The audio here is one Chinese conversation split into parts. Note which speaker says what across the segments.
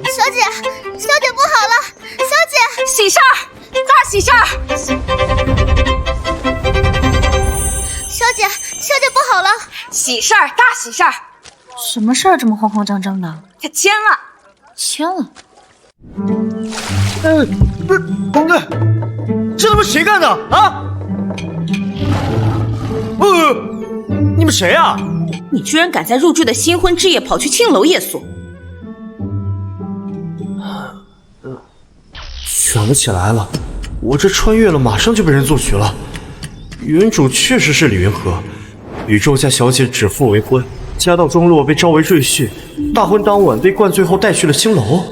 Speaker 1: 小姐，小姐不好了！小姐，
Speaker 2: 喜事儿，大喜事儿！
Speaker 1: 小姐，小姐不好了！
Speaker 2: 喜事儿，大喜事儿！
Speaker 3: 什么事儿这么慌慌张张的？
Speaker 2: 他签了，
Speaker 3: 签了。
Speaker 4: 不是王队，这他妈谁干的啊？你们谁啊？
Speaker 2: 你居然敢在入赘的新婚之夜跑去青楼夜宿！
Speaker 4: 想不起来了，我这穿越了，马上就被人做局了。原主确实是李云和，与周家小姐指腹为婚，家道中落被招为赘婿，大婚当晚被灌醉后带去了青楼。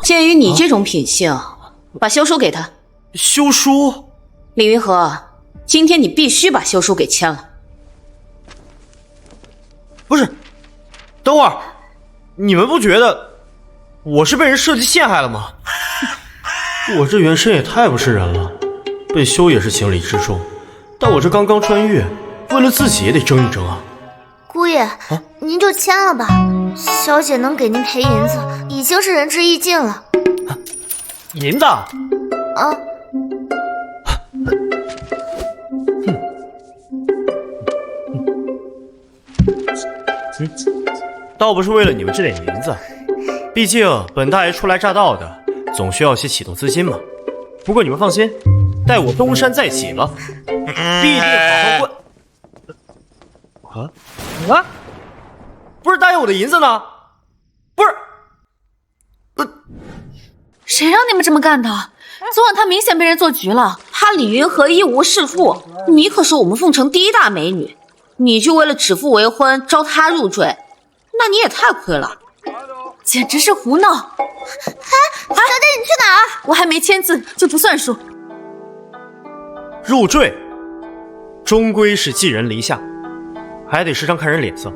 Speaker 2: 鉴于你这种品性，把休书给他。
Speaker 4: 休书？
Speaker 2: 李云和，今天你必须把休书给签了。
Speaker 4: 不是，等会儿，你们不觉得我是被人设计陷害了吗？我这原身也太不是人了，被休也是情理之中，但我这刚刚穿越，为了自己也得争一争啊。
Speaker 1: 姑爷，您就签了吧，小姐能给您赔银子，已经是仁至义尽了。
Speaker 4: 银子？
Speaker 1: 啊，
Speaker 4: 倒不是为了你们这点银子，毕竟本大爷初来乍到的，总需要些启动资金嘛。不过你们放心，待我东山再起了，必定好好混。啊！不是大爷，我的银子呢？不是，
Speaker 3: 谁让你们这么干的？昨晚他明显被人做局了。
Speaker 2: 他李云和一无是处，你可是我们凤城第一大美女，你就为了指腹为婚招他入赘，那你也太亏了，
Speaker 3: 简直是胡闹！
Speaker 1: 小姐你去哪儿？
Speaker 3: 我还没签字就不算数。
Speaker 4: 入赘终归是寄人篱下，还得时常看人脸色。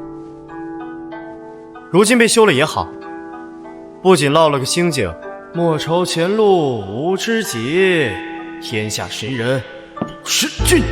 Speaker 4: 如今被休了也好，不仅落了个清静，莫愁前路无知己，天下寻人是君。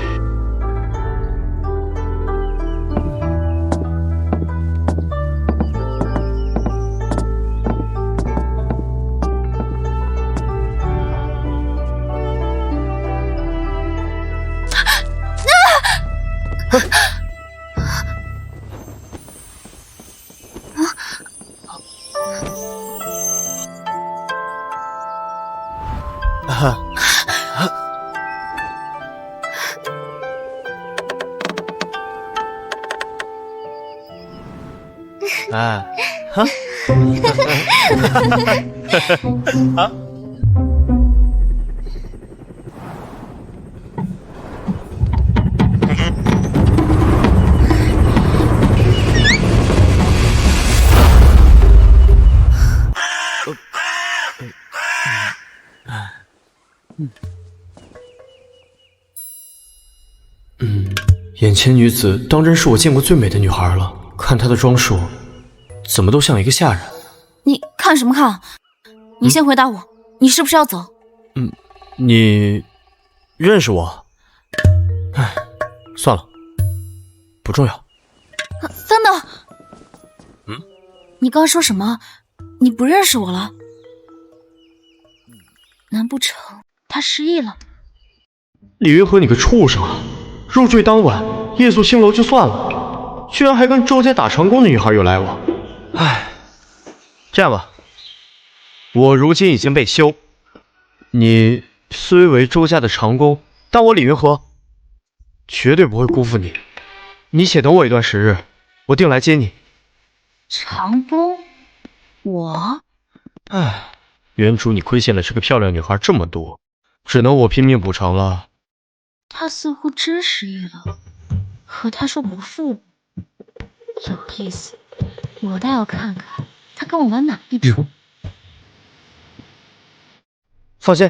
Speaker 4: 哎，哈，啊！眼前女子当真是我见过最美的女孩了。看她的装束，怎么都像一个下人。
Speaker 3: 你看什么看？你先回答我，你是不是要走？
Speaker 4: 你认识我？哎，算了，不重要。
Speaker 3: 等等，你刚说什么？你不认识我了？难不成他失忆了？
Speaker 4: 李云和，你个畜生啊！入赘当晚夜宿青楼就算了，居然还跟周家打长工的女孩有来往。唉，这样吧，我如今已经被休，你虽为周家的长工，但我李云和绝对不会辜负你。你且等我一段时日，我定来接你。
Speaker 3: 长工？我？
Speaker 4: 唉，原主你亏欠了这个漂亮女孩这么多，只能我拼命补偿了。
Speaker 3: 他似乎真失忆了，可他说不负我，有意思。我倒要看看他跟我玩哪一出。
Speaker 4: 放心，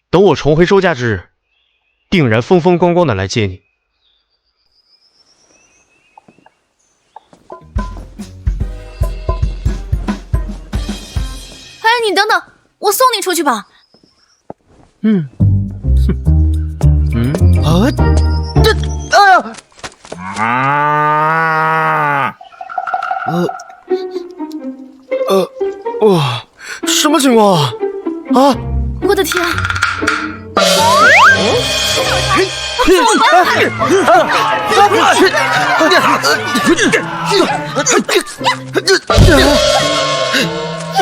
Speaker 4: 等我重回周家之日，定然风风光光的来接你。
Speaker 3: 哎，你等等，我送你出去吧。
Speaker 4: 哇，什么情况啊？啊！
Speaker 3: 我的天！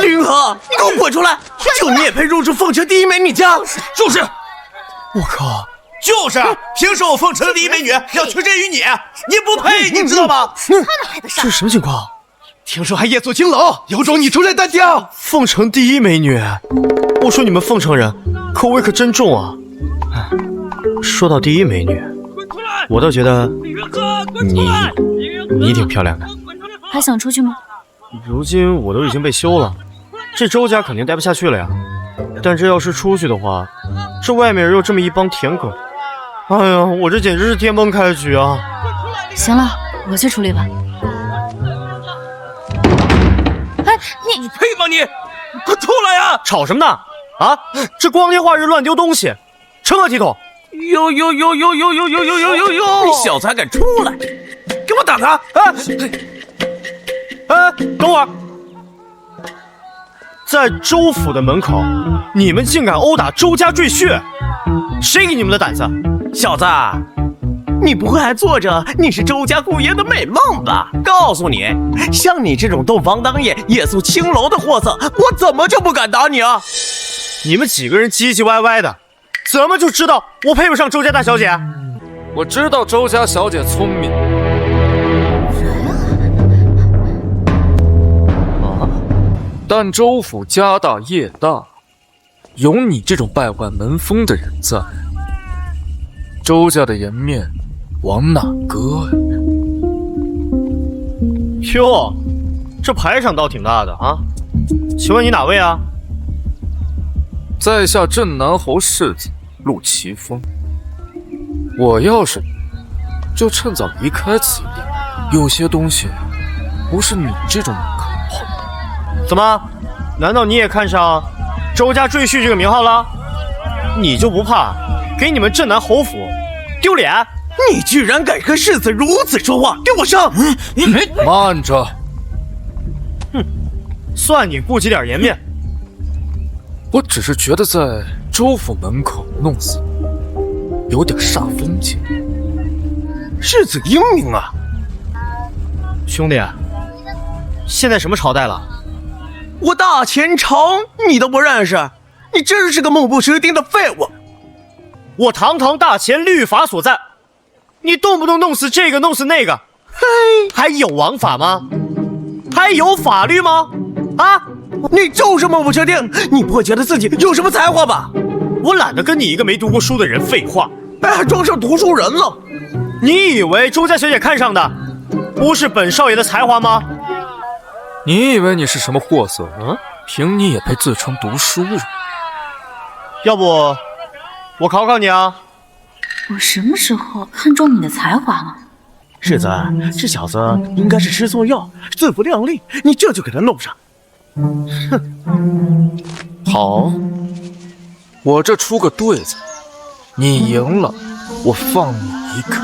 Speaker 5: 李云河，你给我滚出来！就你也配入住凤城第一美女家？
Speaker 6: 就是，
Speaker 4: 我靠！
Speaker 6: 就是，凭什么我凤城的第一美女要屈身于你？你不配，你知道吗？
Speaker 1: 他哪来的事？
Speaker 4: 这是什么情况？
Speaker 5: 听说还夜宿青楼，有种你出来单挑！
Speaker 4: 凤城第一美女，我说你们凤城人口味可真重啊！哎，说到第一美女，我倒觉得你挺漂亮的。
Speaker 3: 还想出去吗？
Speaker 4: 如今我都已经被休了，这周家肯定待不下去了呀。但这要是出去的话，这外面又这么一帮舔狗，哎呀，我这简直是天崩开局啊！
Speaker 3: 行了，我去处理吧。哎，
Speaker 6: 你配吗你？快出来呀！
Speaker 4: 吵什么呢？啊，这光天化日乱丢东西，成何体统？
Speaker 6: 呦！你小子还敢出来？给我打他！
Speaker 4: 等会儿，在周府的门口，你们竟敢殴打周家赘婿，谁给你们的胆子？
Speaker 5: 小子，你不会还做着你是周家姑爷的美梦吧？告诉你，像你这种洞房当夜、夜宿青楼的货色，我怎么就不敢打你啊？
Speaker 4: 你们几个人唧唧歪歪的，怎么就知道我配不上周家大小姐？
Speaker 7: 我知道周家小姐聪明。但周府家大业大，有你这种败坏门风的人在，周家的颜面往哪搁呀？
Speaker 4: 哟，这排场倒挺大的啊！请问你哪位啊？
Speaker 7: 在下镇南侯世子陆奇峰。我要是你，就趁早离开此地。有些东西，不是你这种人可以碰。
Speaker 4: 怎么？难道你也看上周家赘婿这个名号了？你就不怕给你们镇南侯府丢脸？
Speaker 5: 你居然敢跟世子如此说话，给我上！
Speaker 7: 慢着！
Speaker 4: 哼，算你顾及点颜面。
Speaker 7: 我只是觉得在周府门口弄死有点煞风景。
Speaker 5: 世子英明啊！
Speaker 4: 兄弟，现在什么朝代了？
Speaker 5: 我大前朝你都不认识，你真是个目不识丁的废物！
Speaker 4: 我堂堂大前律法所在，你动不动弄死这个弄死那个，嘿，还有王法吗？还有法律吗？啊！
Speaker 5: 你就是目不识丁，你不会觉得自己有什么才华吧？
Speaker 4: 我懒得跟你一个没读过书的人废话，
Speaker 5: 还装上读书人了。
Speaker 4: 你以为周家小姐看上的不是本少爷的才华吗？
Speaker 7: 你以为你是什么货色？凭你也配自称读书人？
Speaker 4: 要不我考考你啊！
Speaker 3: 我什么时候看中你的才华了？
Speaker 5: 世子，这小子应该是吃错药，自不量力，你这就给他弄上。
Speaker 7: 哼，好，我这出个对子，你赢了，我放你离开。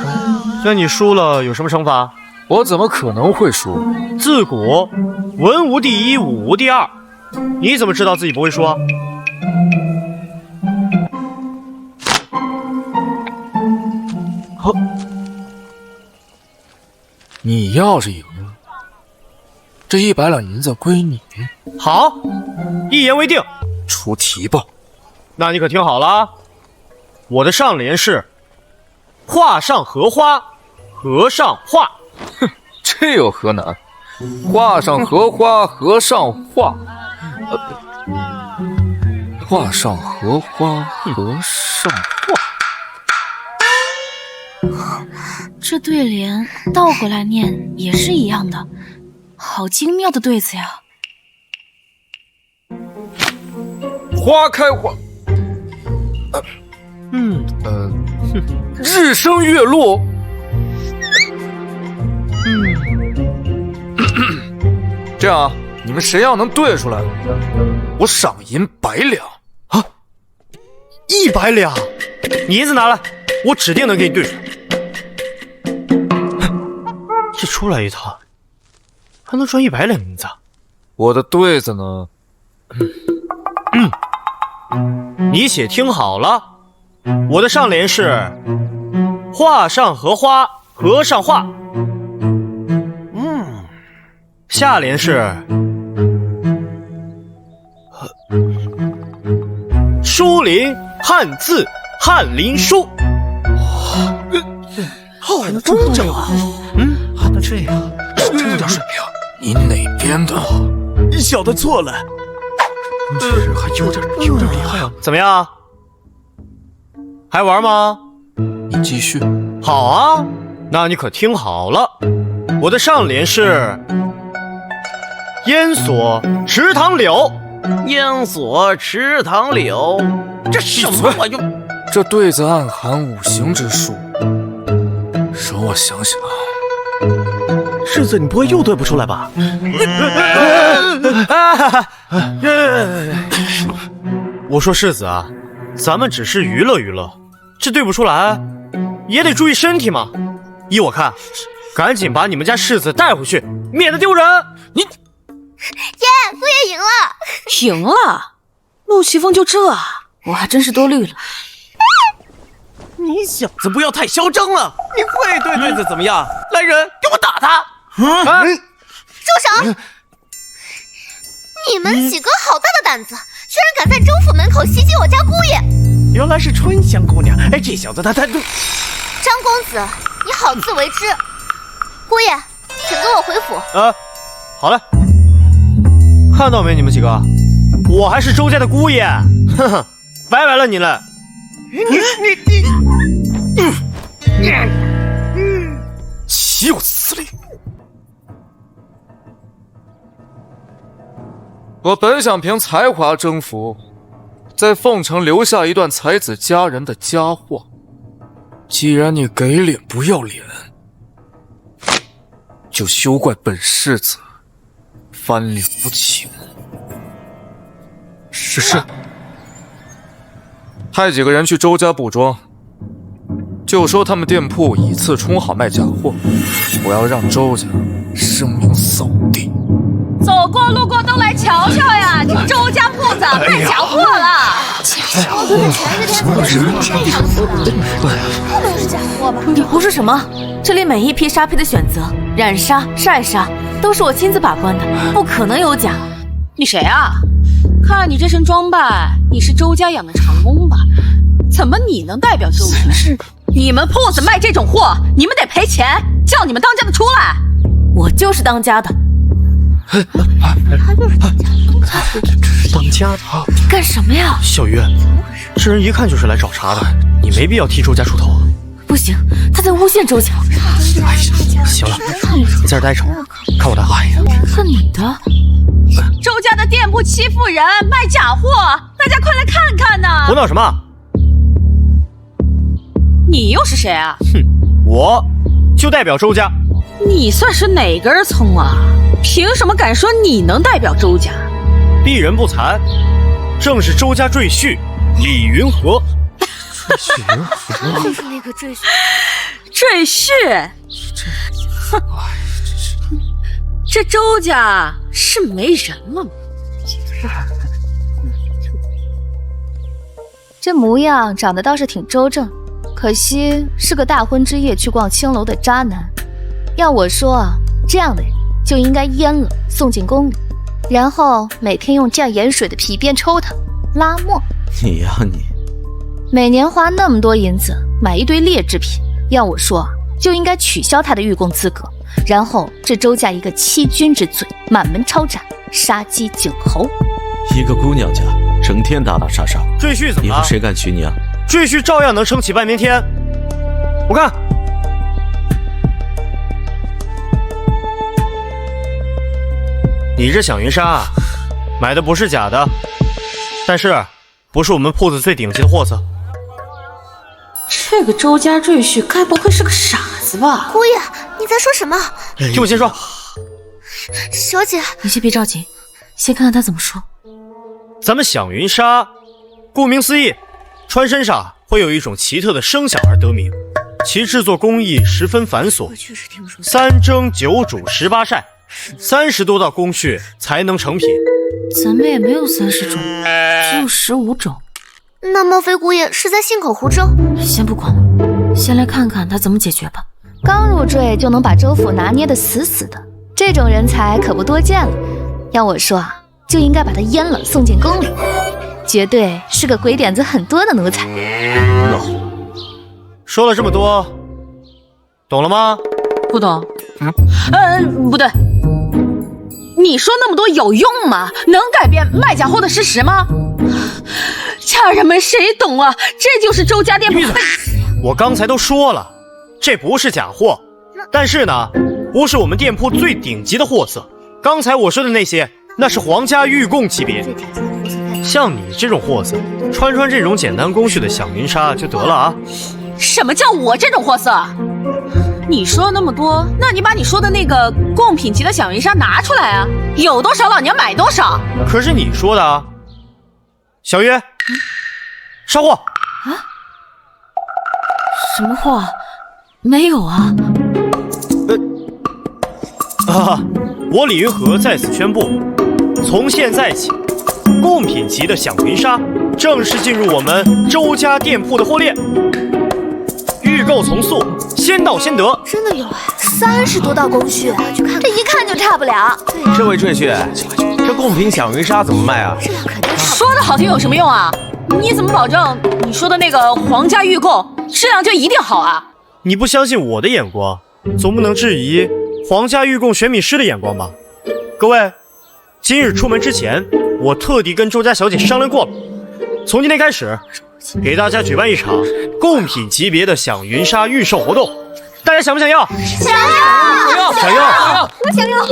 Speaker 4: 那你输了有什么惩罚？
Speaker 7: 我怎么可能会输？
Speaker 4: 自古文无第一，武无第二，你怎么知道自己不会输啊？
Speaker 7: 好，你要是赢了，这100两银子归你。
Speaker 4: 好，一言为定。
Speaker 7: 出题吧。
Speaker 4: 那你可听好了啊，我的上联是画上荷花，荷上画。
Speaker 7: 哼，这有何难？画上荷花，荷上画。画上荷花，荷上画。
Speaker 3: 这对联倒回来念也是一样的，好精妙的对子呀！
Speaker 7: 花开花，日升月落，这样啊，你们谁要能对出来，我赏银100两
Speaker 4: 啊！100两，你银子拿来，我指定能给你对出来。这出来一趟，还能赚100两银子。
Speaker 7: 我的对子呢，
Speaker 4: 你且听好了，我的上联是画上荷花，荷上画。下联是书林汉字，翰林书。
Speaker 5: 好工整啊！还能这样，
Speaker 7: 有点水平。你哪边的？
Speaker 5: 小的错了。
Speaker 7: 这人还有点厉害啊！
Speaker 4: 怎么样？还玩吗？
Speaker 7: 你继续。
Speaker 4: 好啊，那你可听好了，我的上联是烟锁池塘柳。
Speaker 5: 烟锁池塘柳，这什么玩意儿？
Speaker 7: 这对子暗含五行之术，容我想想啊。
Speaker 5: 世子，你不会又对不出来吧？
Speaker 4: 我说世子啊，咱们只是娱乐娱乐，这对不出来也得注意身体嘛。依我看，赶紧把你们家世子带回去，免得丢人。你
Speaker 1: 耶，姑爷赢了！
Speaker 2: 赢了？陆奇峰就这啊？我还真是多虑了。
Speaker 5: 你小子不要太嚣张了！你会对对子怎么样？来人，给我打他！
Speaker 1: 住手！你们几个好大的胆子，居然敢在州府门口袭击我家姑爷！
Speaker 5: 原来是春香姑娘。哎，这小子他……
Speaker 1: 张公子，你好自为之。姑爷，请跟我回府。
Speaker 4: 好嘞。看到没，你们几个，我还是周家的姑爷。哼哼，拜拜了你了。
Speaker 7: 岂有此理！我本想凭才华征服，在凤城留下一段才子佳人的佳话。既然你给脸不要脸，就休怪本世子翻脸无情。是。派几个人去周家布庄，就说他们店铺以次充好卖假货，我要让周家声名扫地。
Speaker 2: 走过路过都来瞧瞧呀，这周家铺子卖假货了。
Speaker 3: 你胡说什么？这里每一批纱帔的选择、染纱、晒纱，都是我亲自把关的，不可能有假。
Speaker 2: 你谁啊？看你这身装扮，你是周家养的长工吧？怎么你能代表周家？你们铺子卖这种货，你们得赔钱，叫你们当家的出来。
Speaker 3: 我就是当家的。
Speaker 4: 当家的？
Speaker 3: 你干什么呀？
Speaker 4: 小鱼，这人一看就是来找茬的，你没必要替周家出头。
Speaker 3: 不行，他在诬陷周家。
Speaker 4: 行了，你在这待着，看我的。
Speaker 3: 看你的。
Speaker 2: 周家的店铺欺负人，卖假货，大家快来看看呐！
Speaker 4: 胡闹什么？
Speaker 2: 你又是谁啊？
Speaker 4: 哼，我就代表周家。
Speaker 2: 你算是哪根葱啊？凭什么敢说你能代表周家？
Speaker 4: 鄙人不才，正是周家赘婿李云和。
Speaker 1: 就是那个赘婿。
Speaker 2: 赘婿？哼，这周家是没人了吗？
Speaker 8: 这模样长得倒是挺周正，可惜是个大婚之夜去逛青楼的渣男。要我说啊，这样的人就应该阉了送进宫里，然后每天用蘸盐水的皮鞭抽他拉磨。
Speaker 5: 你呀你，
Speaker 8: 每年花那么多银子买一堆劣质品，要我说啊，就应该取消他的御贡资格，然后这周家一个欺君之罪，满门抄斩，杀鸡儆猴。
Speaker 9: 一个姑娘家整天打打杀杀，
Speaker 4: 赘婿怎么了？
Speaker 9: 以后谁敢娶你啊？
Speaker 4: 赘婿照样能撑起半边天。我看，你这响云纱买的不是假的，但是不是我们铺子最顶级的货色。
Speaker 2: 这个周家赘婿该不会是个傻子吧？
Speaker 1: 姑爷，你在说什么？
Speaker 4: 听我先说。
Speaker 1: 小姐，
Speaker 3: 你先别着急，先看看他怎么说。
Speaker 4: 咱们响云纱，顾名思义，穿身上会有一种奇特的声响而得名，其制作工艺十分繁琐，3蒸9煮18晒，30多道工序才能成品。
Speaker 3: 咱们也没有30种，只有15种。
Speaker 1: 那莫非姑爷是在信口胡诌？
Speaker 3: 先不管了，先来看看他怎么解决吧。
Speaker 8: 刚入赘就能把州府拿捏得死死的，这种人才可不多见了。要我说啊，就应该把他阉了送进宫里，绝对是个鬼点子很多的奴才。
Speaker 4: 说了这么多，懂了吗？
Speaker 2: 不懂。不对，你说那么多有用吗？能改变卖假货的事实吗？家人们谁懂啊？这就是周家店铺。
Speaker 4: 我刚才都说了，这不是假货，但是呢，不是我们店铺最顶级的货色。刚才我说的那些，那是皇家御贡级别。像你这种货色，穿这种简单工序的小云纱就得了啊。
Speaker 2: 什么叫我这种货色？你说了那么多，那你把你说的那个贡品级的小云纱拿出来啊！有多少老娘买多少。
Speaker 4: 可是你说的啊。小月，上货。
Speaker 3: 什么货？没有啊。
Speaker 4: 我李云和在此宣布，从现在起，贡品级的响云纱正式进入我们周家店铺的货列。预购从速，先到先得。
Speaker 1: 真的有30多道工序，去看看，这一看就差不了。
Speaker 5: 这位赘婿，这贡品响云纱怎么卖啊？
Speaker 1: 质量肯定差不了。
Speaker 2: 说的好听有什么用啊？你怎么保证你说的那个皇家御贡质量就一定好啊？
Speaker 4: 你不相信我的眼光，总不能质疑皇家御贡选米师的眼光吧？各位，今日出门之前，我特地跟周家小姐商量过了，从今天开始，给大家举办一场贡品级别的响云纱预售活动，大家想不想要？
Speaker 1: 想要！
Speaker 4: 想要！
Speaker 1: 我想要！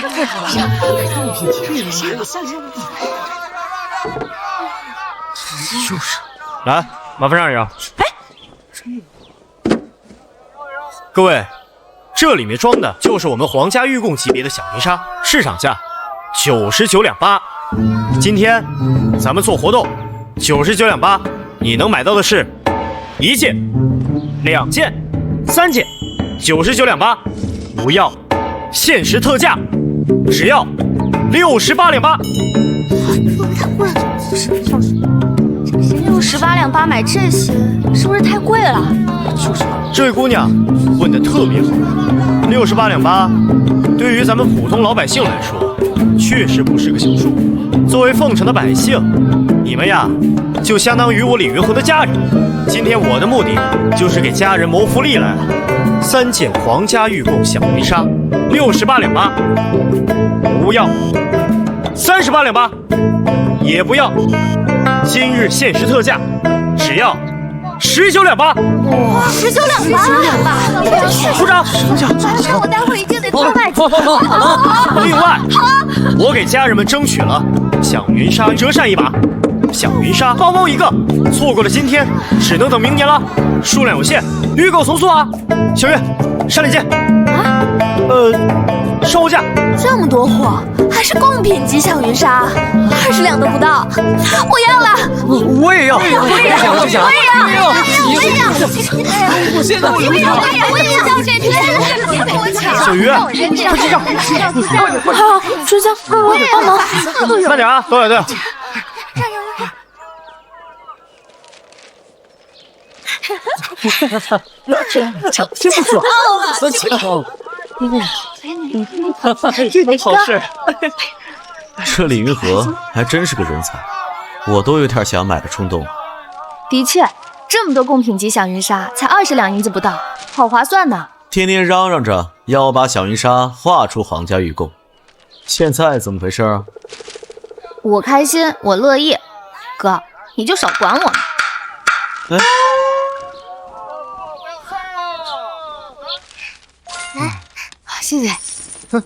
Speaker 4: 太好了！就是，来，麻烦让一让。各位，这里面装的就是我们皇家御贡级别的响云纱，市场价99两8。今天咱们做活动，99两8，你能买到的是1件、2件、3件，99两8，不要限时特价，只要68两8。
Speaker 1: 太贵了，68两8买这些是不是太贵了？
Speaker 4: 这位姑娘问得特别好，68两8，对于咱们普通老百姓来说，确实不是个小数。作为凤城的百姓，你们呀，就相当于我李云和的家人。今天我的目的就是给家人谋福利来了。3件皇家御贡响云纱，68两8，不要；38两8，也不要。今日限时特价，只要19两8。
Speaker 1: 哇，19两8！
Speaker 4: 鼓掌！
Speaker 1: 那我待会儿一定得多买几
Speaker 4: 另外，我给家人们争取了响云纱折扇1把，响云纱包包1个，错过了今天，只能等明年了，数量有限，预购从速啊！小月，上链接。售货价。
Speaker 1: 这么多货，还是贡品级响云纱，20两都不到，我要了！
Speaker 5: 我也要！我也要！
Speaker 1: 我现在我也要这只！
Speaker 4: 小鱼，快记账！
Speaker 3: 好，春香，我得帮忙。
Speaker 4: 慢点啊，对。
Speaker 5: 真不错，三起好事。
Speaker 9: 这李云和还真是个人才，我都有点想买的冲动。
Speaker 8: 的确，这么多贡品级响云纱才20两银子不到，好划算呢。
Speaker 9: 天天嚷嚷着要我把响云纱画出皇家御贡，现在怎么回事啊？
Speaker 8: 我开心，我乐意。哥，你就少管我呢。
Speaker 1: 谢谢。发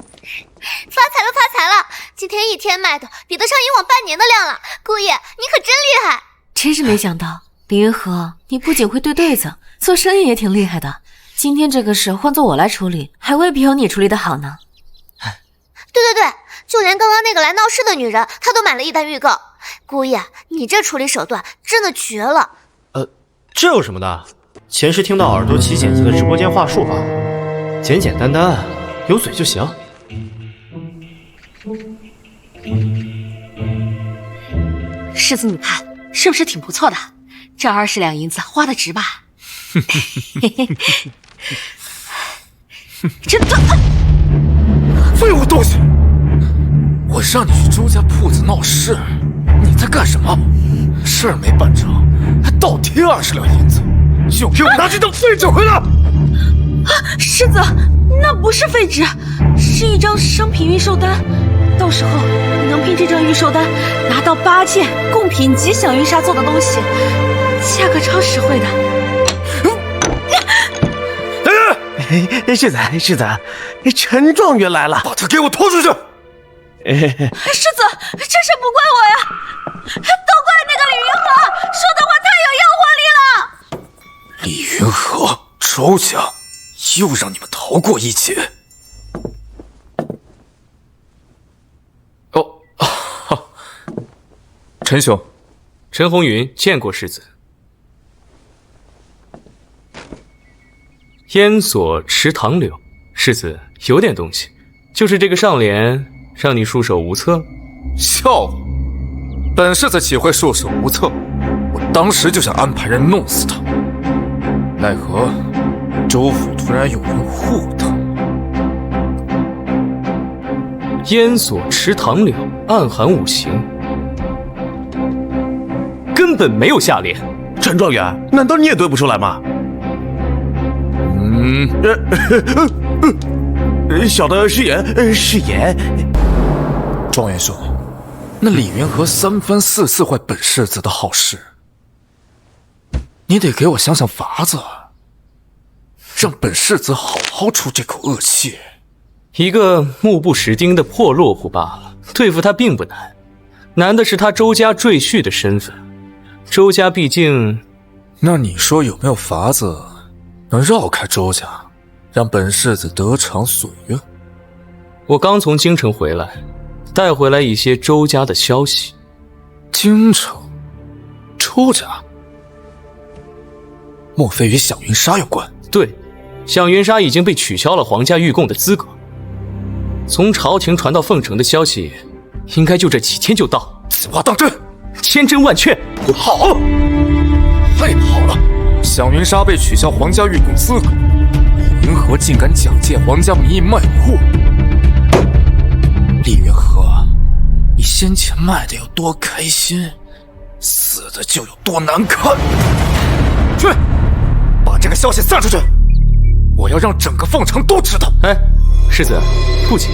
Speaker 1: 财了！今天一天卖的比得上以往半年的量了。姑爷，你可真厉害！
Speaker 3: 真是没想到，李云和，你不仅会对对子，做生意也挺厉害的。今天这个事换做我来处理，还未必有你处理的好呢。
Speaker 1: 对，就连刚刚那个来闹事的女人，她都买了1单预购。姑爷，你这处理手段真的绝了。
Speaker 4: 这有什么的？前世听到耳朵起姐姐的直播间话术吧，简简单单，有嘴就行。
Speaker 2: 世子，你看是不是挺不错的？这20两银子花的值吧？这
Speaker 7: 废物东西！我让你去周家铺子闹事，你在干什么？事儿没办成，还倒贴20两银子，就给我拿去当废纸回来！
Speaker 2: 世子，那不是废纸，是一张商品预售单。到时候你能凭这张预售单拿到8件贡品级响云纱做的东西，价格超实惠的。
Speaker 5: 世子，陈状元来了，
Speaker 7: 把他给我拖出去！
Speaker 2: 世子，这事不怪我呀，都怪那个李云和说的话太有诱惑力了。
Speaker 7: 李云和，周家又让你们逃过一劫。
Speaker 4: 陈兄，陈红云见过世子。烟锁池塘柳，世子有点东西，就是这个上联让你束手无策。
Speaker 7: 笑话！本世子岂会束手无策？我当时就想安排人弄死他，奈何周府突然有人护他。
Speaker 4: 烟锁池塘柳，暗含五行，根本没有下联。
Speaker 5: 陈状元，难道你也对不出来吗？小的失言，失言。
Speaker 7: 状元兄，那李云和3番4次坏本世子的好事，你得给我想想法子，让本世子好好出这口恶气。
Speaker 4: 一个目不识丁的破落户罢了，对付他并不难，难的是他周家赘婿的身份。周家毕竟……
Speaker 7: 那你说有没有法子能绕开周家，让本世子得偿所愿？
Speaker 4: 我刚从京城回来，带回来一些周家的消息。
Speaker 7: 京城？周家？莫非与响云纱有关？
Speaker 4: 对，响云纱已经被取消了皇家御贡的资格。从朝廷传到凤城的消息，应该就这几天就到。
Speaker 7: 此话当真？
Speaker 4: 千真万确。
Speaker 7: 好，太好了！响云纱被取消皇家御贡资格，李云和竟敢假借皇家名义卖货。李云和，你先前卖的有多开心，死的就有多难看。去，把这个消息散出去，我要让整个凤城都知道。
Speaker 4: 哎，世子，不急，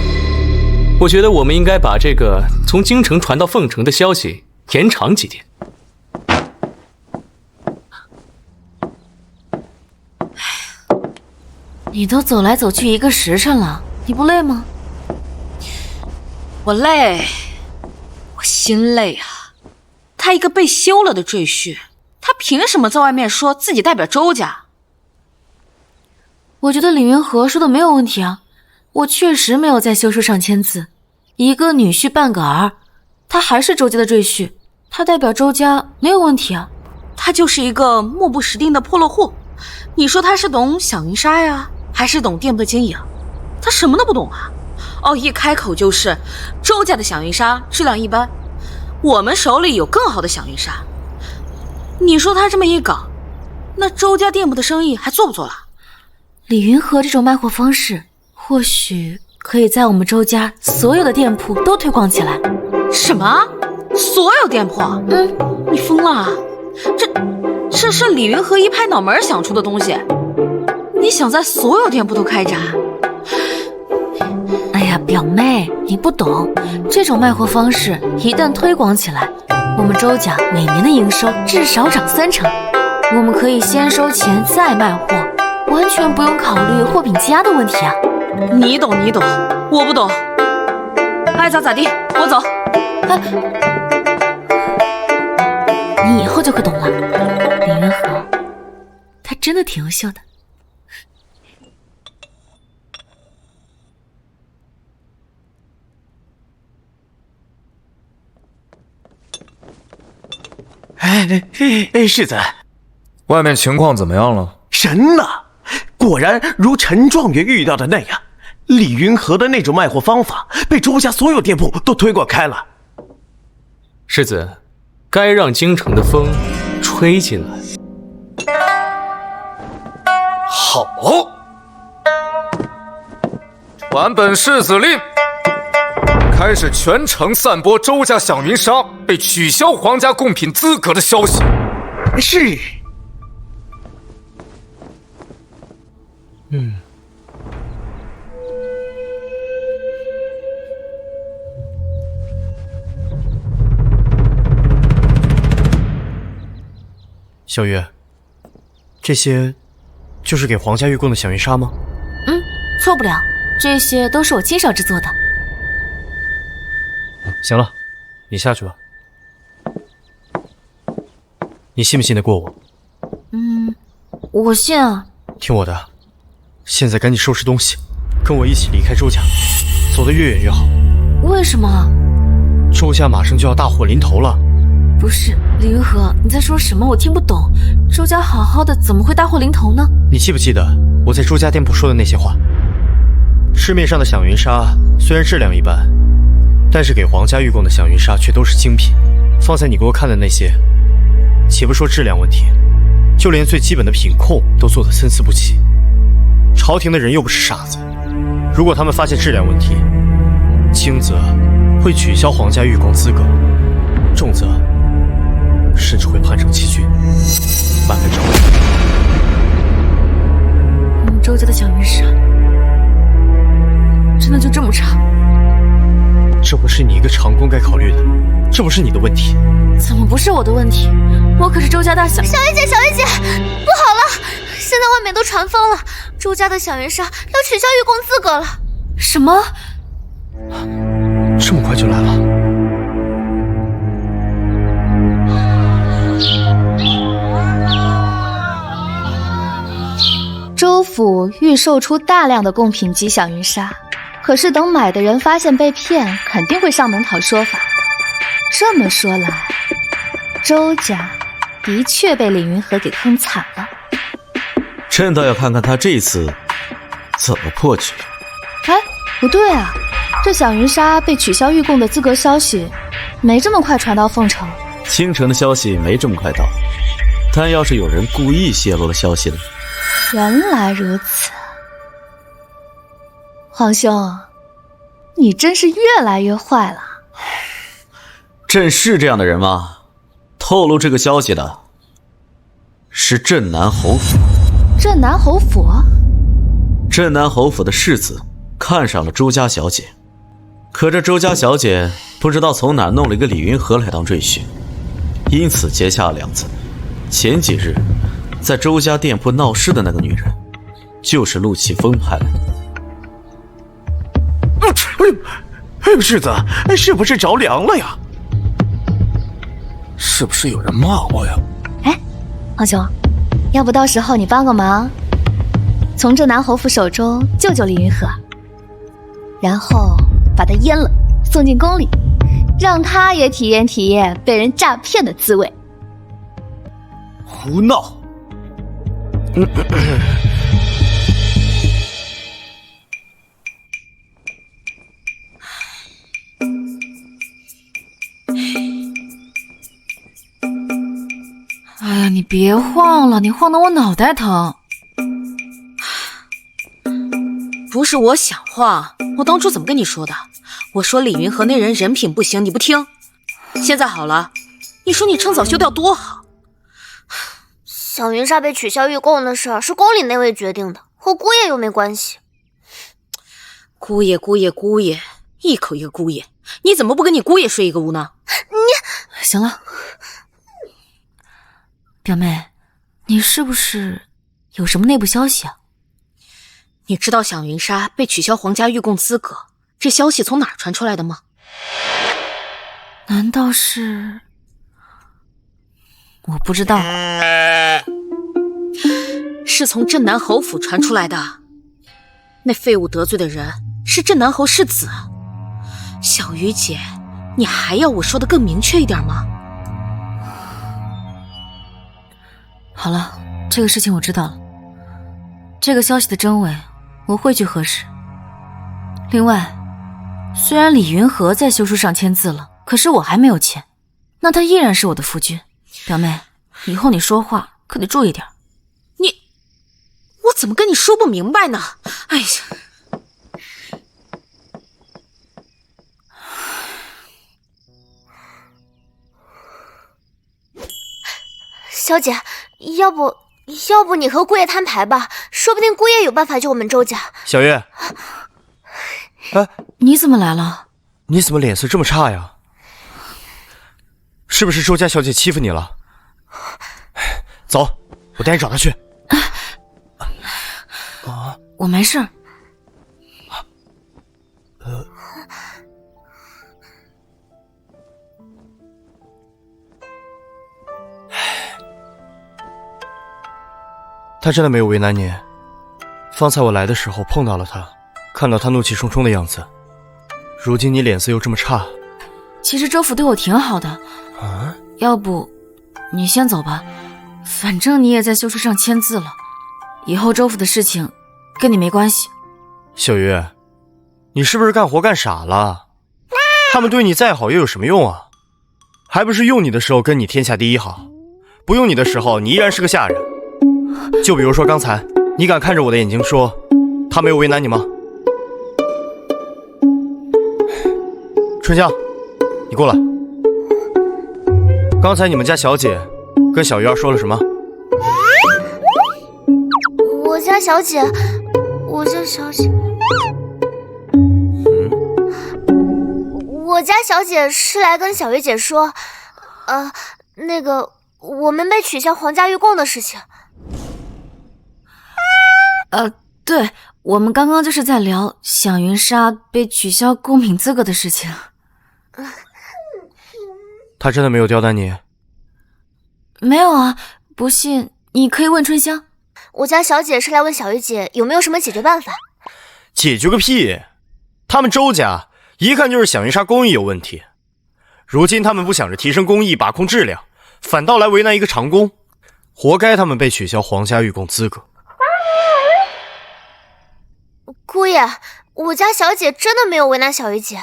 Speaker 4: 我觉得我们应该把这个从京城传到凤城的消息延长几天。
Speaker 8: 你都走来走去1个时辰了，你不累吗？
Speaker 2: 我累，我心累啊！他一个被休了的赘婿，他凭什么在外面说自己代表周家？
Speaker 8: 我觉得李云和说的没有问题啊，我确实没有在休书上签字。一个女婿半个儿，他还是周家的赘婿，他代表周家没有问题啊。
Speaker 2: 他就是一个目不识丁的破落户，你说他是懂响云纱呀，还是懂店铺的经营？他什么都不懂啊！哦，一开口就是周家的响云纱质量一般，我们手里有更好的响云纱。你说他这么一搞，那周家店铺的生意还做不做了？
Speaker 8: 李云和这种卖货方式，或许可以在我们周家所有的店铺都推广起来。
Speaker 2: 什么？所有店铺？你疯了啊！这是李云和一拍脑门想出的东西，你想在所有店铺都开展？
Speaker 8: 哎呀，表妹，你不懂，这种卖货方式一旦推广起来，我们周家每年的营收至少涨30%。我们可以先收钱再卖货，完全不用考虑货品积压的问题啊。
Speaker 2: 你懂，我不懂。爱咋咋地，我走。
Speaker 8: 你以后就会懂了。李云和，他真的挺优秀的。
Speaker 5: 世子，
Speaker 7: 外面情况怎么样了？
Speaker 5: 神呐！果然如陈状元预料的那样，李云和的那种卖货方法被周家所有店铺都推广开了。
Speaker 4: 世子，该让京城的风吹进来。
Speaker 7: 好，传本世子令，开始全城散播周家响云纱被取消皇家贡品资格的消息。
Speaker 5: 是。
Speaker 4: 小鱼，这些就是给皇家御贡的响云纱吗？
Speaker 8: 错不了，这些都是我亲手制作的。
Speaker 4: 行了，你下去吧。你信不信得过我？
Speaker 8: 我信啊。
Speaker 4: 听我的，现在赶紧收拾东西，跟我一起离开周家，走得越远越好。
Speaker 8: 为什么？
Speaker 4: 周家马上就要大祸临头了。
Speaker 8: 不是，李云和，你在说什么？我听不懂。周家好好的，怎么会大祸临头呢？
Speaker 4: 你记不记得我在周家店铺说的那些话？市面上的响云纱虽然质量一般，但是给皇家御贡的响云纱却都是精品。放在你给我看的那些，且不说质量问题，就连最基本的品控都做得参差不齐。朝廷的人又不是傻子，如果他们发现质量问题，轻则会取消皇家御贡资格，重则甚至会判惩弃军，满门抄斩。
Speaker 8: 周家的响云纱真的就这么差？
Speaker 4: 这不是你一个长工该考虑的，这不是你的问题。
Speaker 8: 怎么不是我的问题？我可是周家大小。
Speaker 1: 小鱼姐，小鱼姐，不好了！现在外面都传疯了，周家的响云纱要取消御贡资格了。
Speaker 8: 什么？
Speaker 4: 这么快就来了？
Speaker 8: 周府预售出大量的贡品级响云纱，可是等买的人发现被骗，肯定会上门讨说法。这么说来，周家的确被李云和给坑惨了。
Speaker 9: 朕倒要看看他这次怎么破局。
Speaker 8: 哎，不对啊，这响云纱被取消御贡的资格消息没这么快传到凤城。
Speaker 9: 京城的消息没这么快到，但要是有人故意泄露了消息呢？
Speaker 8: 原来如此，皇兄，你真是越来越坏了。
Speaker 9: 朕是这样的人吗？透露这个消息的是镇南侯府。
Speaker 8: 镇南侯府？
Speaker 9: 镇南侯府的世子看上了周家小姐，可这周家小姐不知道从哪弄了一个李云和来当赘婿，因此结下了梁子。前几日在周家店铺闹事的那个女人，就是陆启峰派来的。
Speaker 5: 世子，是不是着凉了呀？
Speaker 7: 是不是有人骂我呀？
Speaker 8: 哎，皇兄，要不到时候你帮个忙，从镇南侯府手中救救李云和，然后把他阉了，送进宫里，让他也体验体验被人诈骗的滋味。
Speaker 9: 胡闹！
Speaker 2: 哎呀，你别晃了，你晃得我脑袋疼。不是我想晃，我当初怎么跟你说的？我说李云和那人人品不行，你不听。现在好了，你说你趁早休掉多好。
Speaker 1: 响云纱被取消御贡的事儿是宫里那位决定的，和姑爷又没关系。
Speaker 2: 姑爷，一口一个姑爷，你怎么不跟你姑爷睡一个屋呢？
Speaker 1: 你
Speaker 8: 行了，表妹，你是不是有什么内部消息啊？
Speaker 2: 你知道响云纱被取消皇家御贡资格，这消息从哪儿传出来的吗？
Speaker 8: 难道是……我不知道。
Speaker 2: 是从镇南侯府传出来的。那废物得罪的人是镇南侯世子。小鱼姐，你还要我说的更明确一点吗？
Speaker 8: 好了，这个事情我知道了。这个消息的真伪，我会去核实。另外，虽然李云和在休书上签字了，可是我还没有签，那他依然是我的夫君。表妹，以后你说话可得注意点。
Speaker 2: 我怎么跟你说不明白呢？哎呀！
Speaker 1: 小姐，要不你和姑爷摊牌吧，说不定姑爷有办法救我们周家。
Speaker 4: 小月，
Speaker 8: 你怎么来了？
Speaker 4: 你怎么脸色这么差呀？是不是周家小姐欺负你了？走，我带你找她去。
Speaker 8: 我没事。
Speaker 4: 他真的没有为难你。方才我来的时候碰到了他，看到他怒气冲冲的样子，如今你脸色又这么差。
Speaker 8: 其实周府对我挺好的
Speaker 4: 啊，
Speaker 8: 要不你先走吧，反正你也在休书上签字了，以后周府的事情跟你没关系。
Speaker 4: 小鱼，你是不是干活干傻了？他们对你再好又有什么用啊？还不是用你的时候跟你天下第一好，不用你的时候你依然是个下人。就比如说刚才，你敢看着我的眼睛说他没有为难你吗？春香，你过来。刚才你们家小姐跟小鱼儿说了什么？
Speaker 1: 我家小姐是来跟小鱼姐说，那个我们被取消皇家御贡的事情。
Speaker 8: 对，我们刚刚就是在聊响云莎被取消公民资格的事情。
Speaker 4: 他真的没有刁难你？
Speaker 8: 没有啊，不信你可以问春香。
Speaker 1: 我家小姐是来问小鱼姐有没有什么解决办法。
Speaker 4: 解决个屁！他们周家一看就是响云莎工艺有问题，如今他们不想着提升工艺把控质量，反倒来为难一个长工，活该他们被取消皇家御贡资格。
Speaker 1: 姑爷，我家小姐真的没有为难小鱼姐。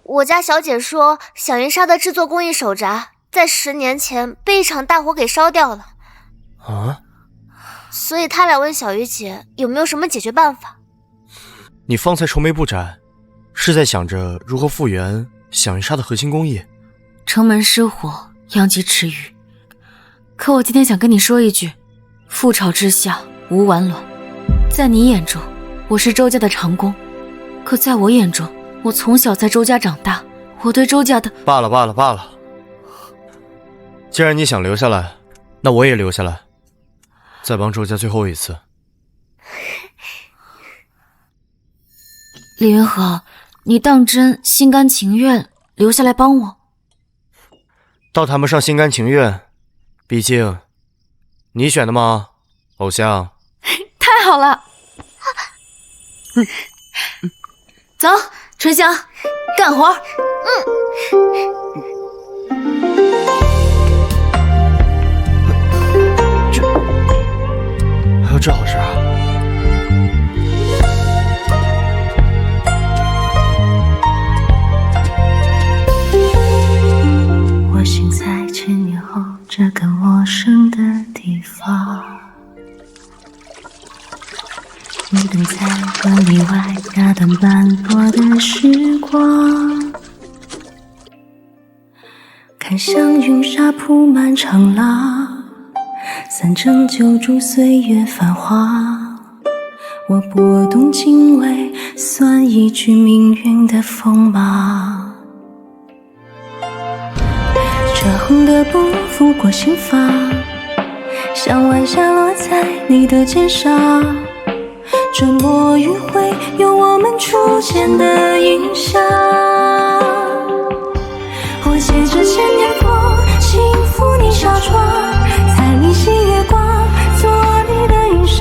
Speaker 1: 我家小姐说响云莎的制作工艺手札在10年前被一场大火给烧掉了
Speaker 4: 啊，
Speaker 1: 所以她来问小鱼姐有没有什么解决办法。
Speaker 4: 你方才愁眉不展，是在想着如何复原响云莎的核心工艺？
Speaker 8: 城门失火，殃及池鱼。可我今天想跟你说一句，覆巢之下无完卵。在你眼中我是周家的长工，可在我眼中，我从小在周家长大，我对周家的……
Speaker 4: 罢了。既然你想留下来，那我也留下来，再帮周家最后一次。
Speaker 8: 李云和，你当真心甘情愿留下来帮我？
Speaker 4: 倒谈不上心甘情愿，毕竟你选的嘛，偶像。
Speaker 8: 太好了。走，春香，干活。
Speaker 4: 还有这好事啊？
Speaker 10: 我醒在1000年后这个陌生的地方，你等在玻璃外那段斑驳的时光，看向云纱铺满长廊，3城9筑岁月繁华，我拨动经纬，算一句命运的锋芒。这红的布拂过心房，像晚霞落在你的肩上，沉默余晖有我们初见的印象。我借着千年风轻抚你纱窗，猜你细月光做你的云裳，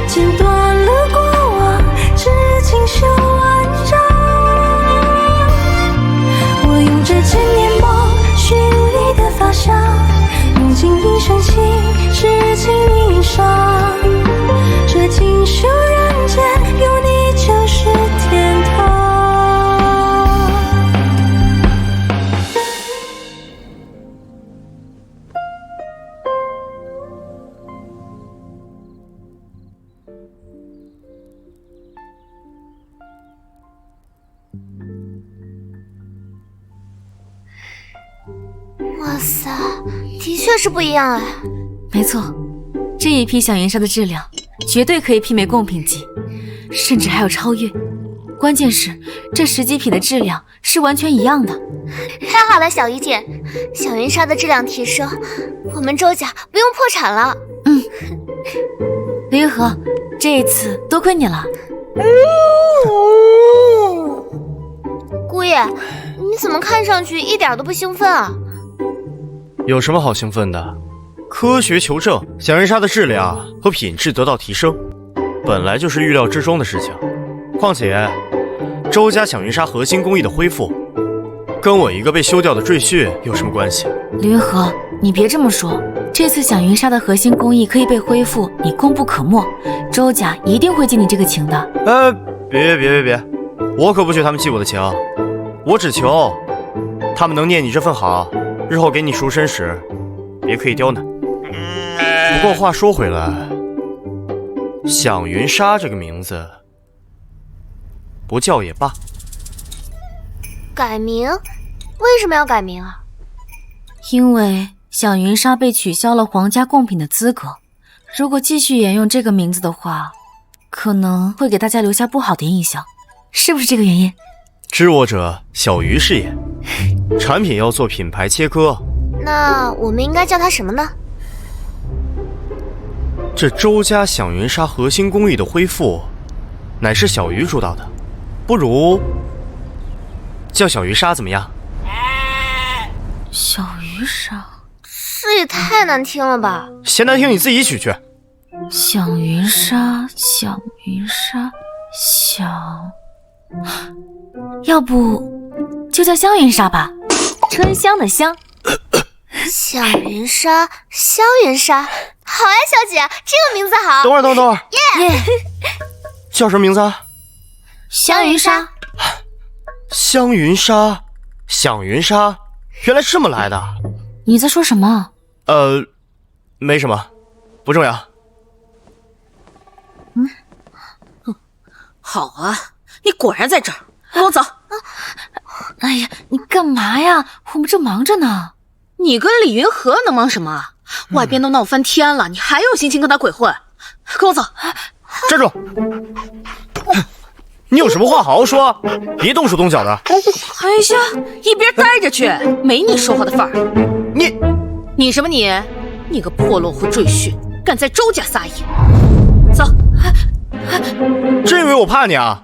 Speaker 10: 剪断了过往，只锦绣完章。我用这千年梦寻你的发香，用尽一生情致敬你衣裳，这锦绣人间有你
Speaker 1: 哇塞，的确是不一样哎。
Speaker 3: 没错，这一批小云纱的质量绝对可以媲美贡品级，甚至还有超越。关键是这10几匹的质量是完全一样的。
Speaker 1: 太好了，小鱼姐，小云纱的质量提升，我们周家不用破产了。
Speaker 3: 李玉和，这一次多亏你了。
Speaker 1: 姑爷，你怎么看上去一点都不兴奋啊？
Speaker 4: 有什么好兴奋的？科学求证，小云纱的质量和品质得到提升，本来就是预料之中的事情。况且，周家小云纱核心工艺的恢复，跟我一个被休掉的赘婿有什么关系？
Speaker 3: 李玉和，你别这么说，这次小云纱的核心工艺可以被恢复，你功不可没，周家一定会记你这个情的。
Speaker 4: 别，我可不许他们记我的情，我只求他们能念你这份好，日后给你赎身时，别刻意刁难。不过话说回来，响云纱这个名字不叫也罢。
Speaker 1: 改名？为什么要改名啊？
Speaker 3: 因为小云纱被取消了皇家贡品的资格，如果继续沿用这个名字的话，可能会给大家留下不好的印象，是不是这个原因？
Speaker 4: 知我者，小鱼是也。产品要做品牌切割，
Speaker 1: 那我们应该叫它什么呢？
Speaker 4: 这周家响云纱核心工艺的恢复，乃是小鱼主导的，不如叫小鱼纱怎么样？
Speaker 3: 小鱼纱？
Speaker 1: 这也太难听了吧！
Speaker 4: 嫌难听你自己取去。
Speaker 3: 响云纱，响云纱，响，要不就叫香云纱吧，春香的香。
Speaker 1: 响云纱，香云纱，好呀，小姐，这个名字好。
Speaker 4: 等会儿，耶！叫什么名字啊？
Speaker 1: 香云纱。
Speaker 4: 香云纱，响云纱，原来是这么来的。
Speaker 3: 你在说什么？
Speaker 4: 没什么，不重要。
Speaker 2: 好啊，你果然在这儿，跟我走。
Speaker 3: 哎呀，你干嘛呀？我们正忙着呢。
Speaker 2: 你跟李云和能忙什么？外边都闹翻天了，你还有心情跟他鬼混？跟我走。
Speaker 4: 站住！你有什么话好好说，别动手动脚的。
Speaker 2: 哎呀，一边待着去，没你说话的份儿。你什么你？你个破落户赘婿，敢在周家撒野！走。
Speaker 4: 真以为我怕你啊？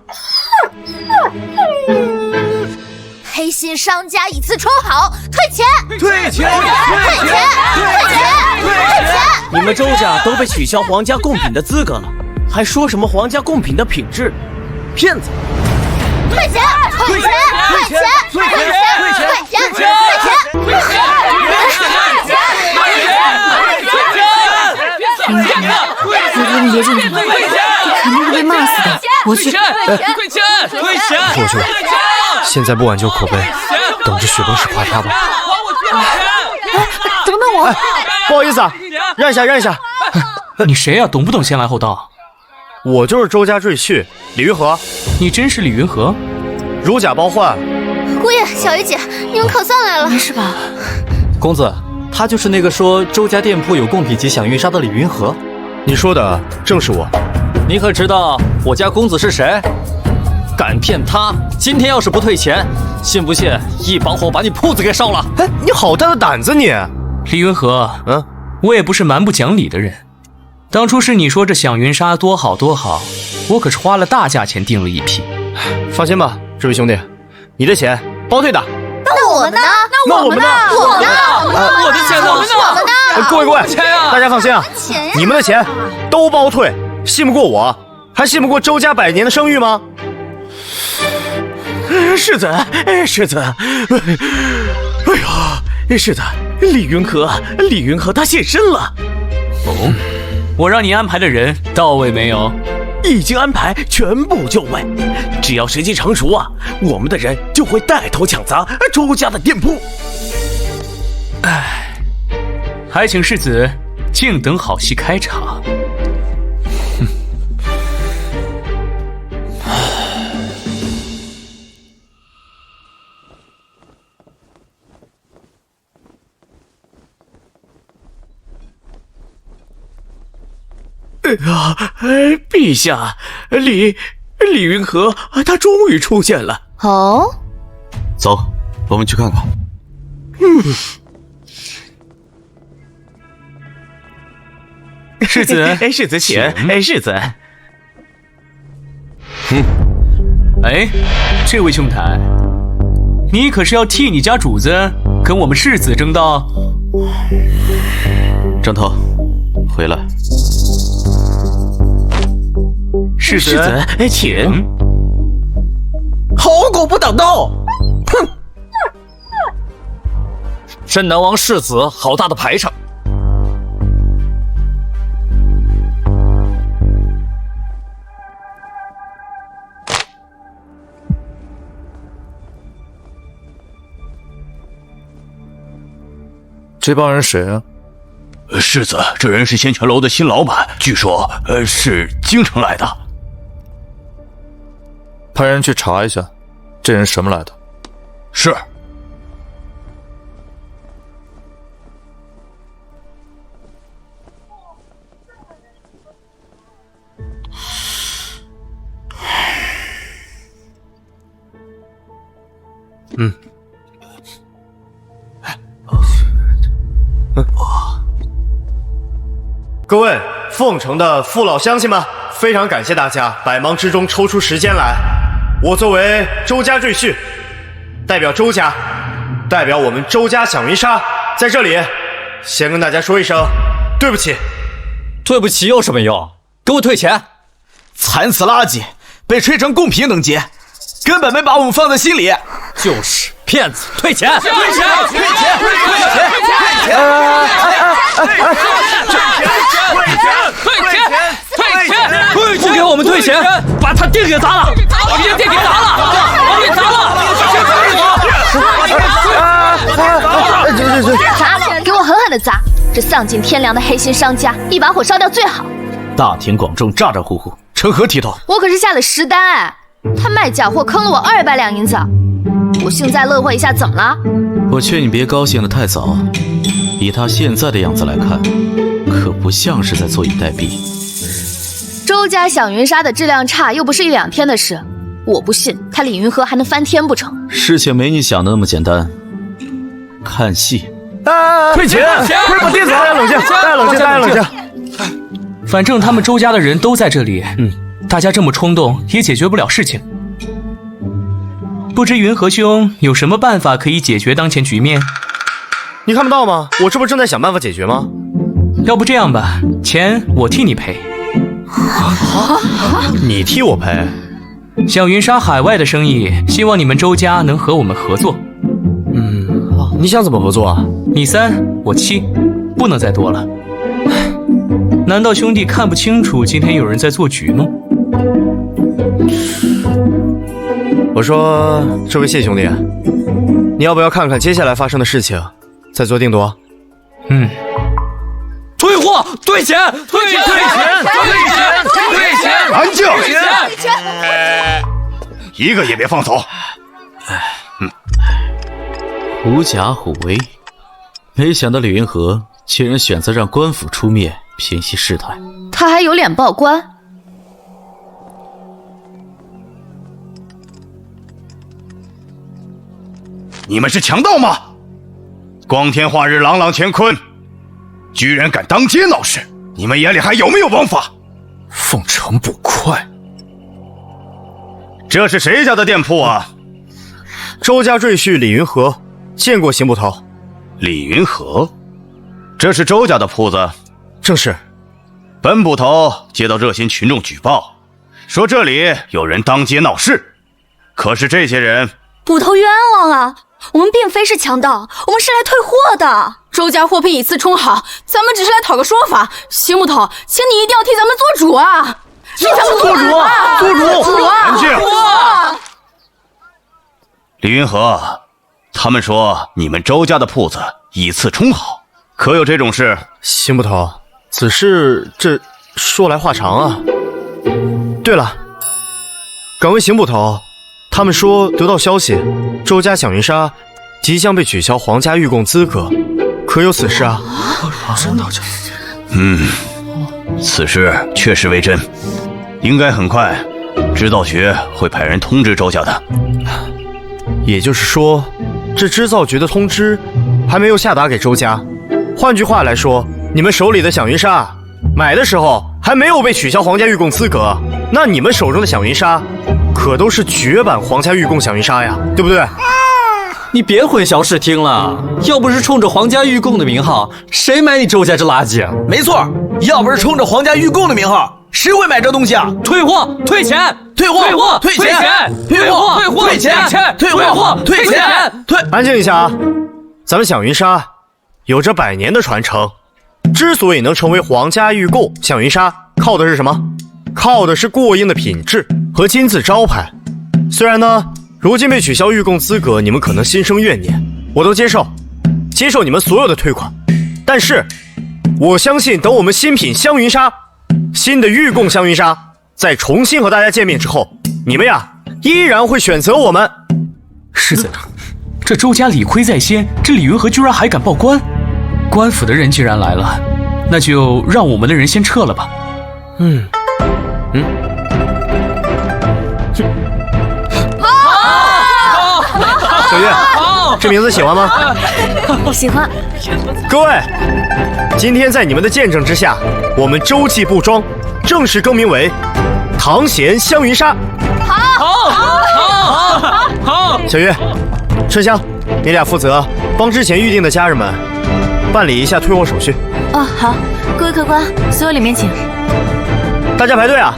Speaker 1: 黑心商家以次充好，退钱！
Speaker 5: 退钱！
Speaker 6: 你们周家都被取消皇家贡品的资格了，还说什么皇家贡品的品质？骗子！
Speaker 1: 退钱！
Speaker 3: 你别进去，你肯定会被骂死的。我去。
Speaker 6: 退钱！
Speaker 4: 我去，现在不挽救口碑，等着雪崩式垮塌吧。
Speaker 3: 等等我！
Speaker 4: 不好意思啊，让一下。
Speaker 11: 你谁呀？懂不懂先来后到？
Speaker 4: 我就是周家赘婿李云和。
Speaker 11: 你真是李云和？
Speaker 4: 如假包换。
Speaker 1: 姑爷，小鱼姐，你们可算来了。
Speaker 3: 没事吧？
Speaker 12: 公子，他就是那个说周家店铺有贡品级响云纱的李云和。
Speaker 4: 你说的正是我。
Speaker 12: 你可知道我家公子是谁？敢骗他，今天要是不退钱，信不信一把火把你铺子给烧了？
Speaker 4: 哎，你好大的胆子你！
Speaker 11: 李云和，我也不是蛮不讲理的人。当初是你说这响云纱多好，我可是花了大价钱订了一批。
Speaker 4: 放心吧，这位兄弟，你的钱包退的。
Speaker 1: 那我们呢？
Speaker 4: 我的钱呢？各位，大家放心啊，你们的钱都包退，信不过我，还信不过周家100年的声誉吗？
Speaker 5: 世子，哎呀，世子，李云和他现身了。
Speaker 11: 哦，我让你安排的人到位没有？
Speaker 5: 已经安排全部就位，只要时机成熟啊，我们的人就会带头抢砸周家的店铺。
Speaker 11: 唉，还请世子静等好戏开场。
Speaker 5: 陛下，李云和他终于出现了。
Speaker 8: 哦，
Speaker 9: 走，我们去看看。
Speaker 11: 世子，
Speaker 5: 世子请，世子。
Speaker 11: 哎，这位兄台，你可是要替你家主子跟我们世子争道？
Speaker 9: 郑头，回来。
Speaker 11: 世子，
Speaker 5: 请。好狗不挡道！哼！
Speaker 12: 镇南王世子，好大的排场！
Speaker 7: 这帮人谁啊？
Speaker 13: 世子，这人是仙泉楼的新老板，据说是京城来的。
Speaker 7: 派人去查一下，这人什么来的？
Speaker 13: 是。
Speaker 4: 各位凤城的父老乡亲们，非常感谢大家百忙之中抽出时间来。我作为周家赘婿，代表周家，代表我们周家响云纱，在这里先跟大家说一声对不起。
Speaker 12: 对不起有什么用？给我退钱！
Speaker 5: 惨死垃圾，被吹成贡品等级，根本没把我们放在心里。
Speaker 12: 就是骗子，退钱！退钱！
Speaker 5: 退钱！退钱！
Speaker 12: 不给我们退钱，把他店给砸了！把别人店给砸了！把店砸了！
Speaker 8: 砸！给我狠狠的砸！这丧尽天良的黑心商家，一把火烧掉最好。
Speaker 9: 大庭广众，咋咋呼呼，成何体统？
Speaker 8: 我可是下了实单哎，他卖假货坑了我200两银子，我幸灾乐祸一下怎么了？
Speaker 9: 我劝你别高兴得太早，以他现在的样子来看，可不像是在坐以待毙。
Speaker 8: 周家响云纱的质量差又不是1、2天的事，我不信他李云和还能翻天不成？
Speaker 9: 事情没你想的那么简单，看戏。
Speaker 4: 退钱！快把店子大家冷静，大家冷静，大家冷静。
Speaker 11: 反正他们周家的人都在这里，大家这么冲动也解决不了事情。不知云和兄有什么办法可以解决当前局面？
Speaker 4: 你看不到吗？我这不正在想办法解决吗？
Speaker 11: 要不这样吧，钱我替你赔。
Speaker 4: 你替我赔？
Speaker 11: 响云纱海外的生意，希望你们周家能和我们合作。
Speaker 4: 你想怎么合作啊？
Speaker 11: 你3，我7，不能再多了。难道兄弟看不清楚今天有人在做局吗？
Speaker 4: 我说，这位谢兄弟，你要不要看看接下来发生的事情，再做定夺？
Speaker 12: 退货！退钱！退钱！退钱！退钱！
Speaker 13: 安静！一个也别放走！
Speaker 9: 狐假虎威，没想到李云和竟然选择让官府出面平息事态。
Speaker 8: 他还有脸报官？
Speaker 13: 你们是强盗吗？光天化日，朗朗乾坤，居然敢当街闹事！你们眼里还有没有王法？
Speaker 7: 奉承捕快，
Speaker 13: 这是谁家的店铺啊？
Speaker 4: 周家赘婿李云和，见过邢捕头。
Speaker 13: 李云和，这是周家的铺子？
Speaker 4: 正是。
Speaker 13: 本捕头接到热心群众举报，说这里有人当街闹事，可是这些人……
Speaker 14: 捕头冤枉啊！我们并非是强盗，我们是来退货的。周家货品以次充好，咱们只是来讨个说法。邢捕头，请你一定要替咱们做主啊！替咱们做主啊！做主啊！
Speaker 13: 安静！李云和，他们说你们周家的铺子以次充好，可有这种事？
Speaker 4: 邢捕头，此事这说来话长啊。对了，敢问邢捕头，他们说得到消息，周家响云纱即将被取消皇家御贡资格，可有此事啊？
Speaker 7: 真的？
Speaker 13: 此事确实为真，应该很快，织造局会派人通知周家的。
Speaker 4: 也就是说，这织造局的通知还没有下达给周家。换句话来说，你们手里的响云纱买的时候还没有被取消皇家御贡资格，那你们手中的响云纱可都是绝版皇家御贡响云纱呀，对不对？
Speaker 12: 你别混淆视听了，要不是冲着皇家御贡的名号，谁买你周家这垃圾啊？
Speaker 6: 没错，要不是冲着皇家御贡的名号，谁会买这东西啊？
Speaker 12: 退货，退钱，
Speaker 6: 退货，
Speaker 12: 退钱，退货，退货，
Speaker 6: 退钱，
Speaker 12: 退货，退钱，退。
Speaker 4: 安静一下啊！咱们响云纱有着100年的传承，之所以能成为皇家御贡响云纱，靠的是什么？靠的是过硬的品质和金字招牌。虽然呢，如今被取消御贡资格，你们可能心生怨念，我都接受你们所有的退款。但是，我相信等我们新品香云纱，新的御贡香云纱再重新和大家见面之后，你们呀依然会选择我们。
Speaker 11: 世子，这周家理亏在先，这李云和居然还敢报官，官府的人既然来了，那就让我们的人先撤了吧。
Speaker 4: 小月，这名字喜欢吗？
Speaker 3: 喜欢。
Speaker 4: 各位，今天在你们的见证之下，我们周记布庄正式更名为唐贤香云纱。好。小月、春香，你俩负责帮之前预定的家人们办理一下退货手续。
Speaker 3: 哦，好，各位客官，所有里面请。
Speaker 4: 大家排队啊！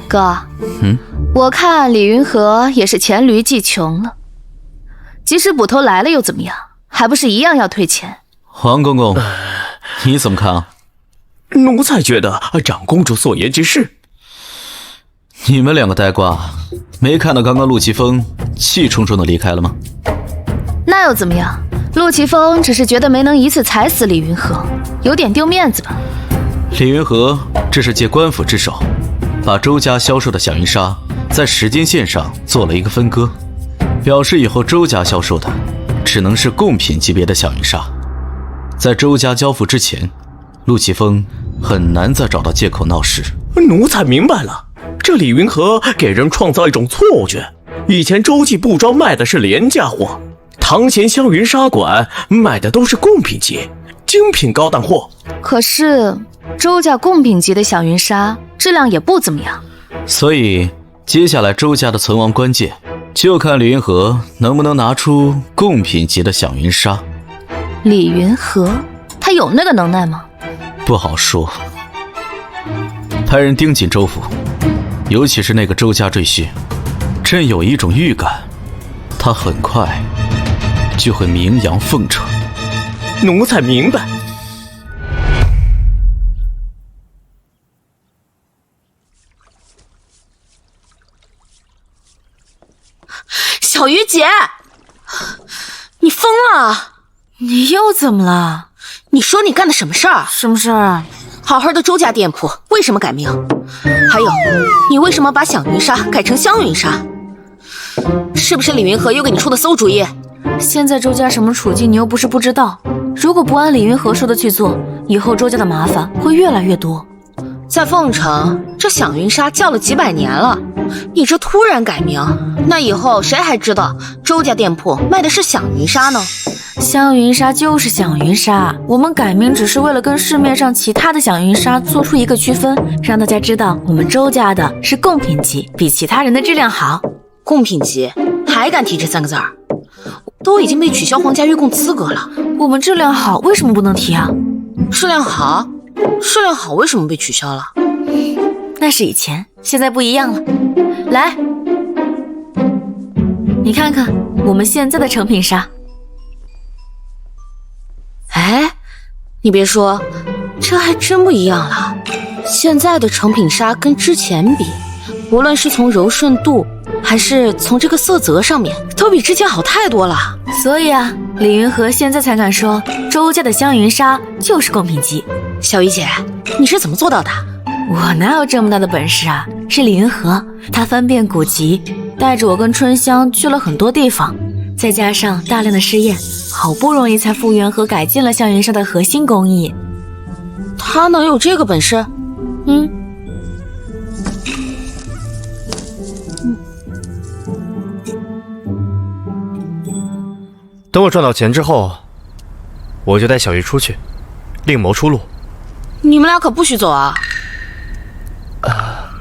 Speaker 8: 哥，我看李云和也是黔驴技穷了，即使捕头来了又怎么样，还不是一样要退钱？
Speaker 9: 黄公公，你怎么看啊？
Speaker 5: 奴才觉得长公主所言极是。
Speaker 9: 你们两个呆瓜，没看到刚刚陆奇峰气冲冲的离开了吗？
Speaker 8: 那又怎么样？陆奇峰只是觉得没能一次踩死李云和，有点丢面子吧。
Speaker 9: 李云和这是借官府之手，把周家销售的响云纱在时间线上做了一个分割，表示以后周家销售的只能是贡品级别的响云纱。在周家交付之前，陆奇峰很难再找到借口闹事。
Speaker 5: 奴才明白了，这李云和给人创造一种错觉，以前周记布庄卖的是廉价货，唐贤香云纱馆卖的都是贡品级、精品高档货。
Speaker 8: 可是周家贡品级的响云纱质量也不怎么样，
Speaker 9: 所以接下来周家的存亡关键就看李云和能不能拿出贡品级的响云纱。
Speaker 8: 李云和他有那个能耐吗？
Speaker 9: 不好说。派人盯紧周府，尤其是那个周家赘婿，朕有一种预感，他很快就会名扬凤城。
Speaker 5: 奴才明白。
Speaker 2: 小鱼姐，你疯了！
Speaker 3: 你又怎么了？
Speaker 2: 你说你干的什么事儿？
Speaker 3: 什么事儿啊？
Speaker 2: 好好的周家店铺为什么改名？还有，你为什么把响云纱改成香云纱？是不是李云和又给你出的馊主意？
Speaker 3: 现在周家什么处境你又不是不知道，如果不按李云和说的去做，以后周家的麻烦会越来越多。
Speaker 2: 在凤城，这响云纱叫了几百年了，你这突然改名，那以后谁还知道周家店铺卖的是响云纱呢？
Speaker 3: 香云纱就是响云纱，我们改名只是为了跟市面上其他的响云纱做出一个区分，让大家知道我们周家的是贡品级，比其他人的质量好。
Speaker 2: 贡品级还敢提这3个字儿？都已经被取消皇家御贡资格了，
Speaker 3: 我们质量好，为什么不能提啊？
Speaker 2: 质量好为什么被取消了？
Speaker 3: 那是以前，现在不一样了。来，你看看我们现在的成品纱。
Speaker 2: 哎，你别说，这还真不一样了。现在的成品纱跟之前比，无论是从柔顺度，还是从这个色泽上面，都比之前好太多了。
Speaker 3: 所以啊，李云和现在才敢说周家的香云纱就是贡品级。
Speaker 2: 小鱼姐，你是怎么做到的？
Speaker 3: 我哪有这么大的本事啊？是李云和，他翻遍古籍，带着我跟春香去了很多地方，再加上大量的试验，好不容易才复原和改进了向云纱的核心工艺。
Speaker 2: 他能有这个本事？
Speaker 4: 等我赚到钱之后，我就带小鱼出去，另谋出路。
Speaker 2: 你们俩可不许走啊！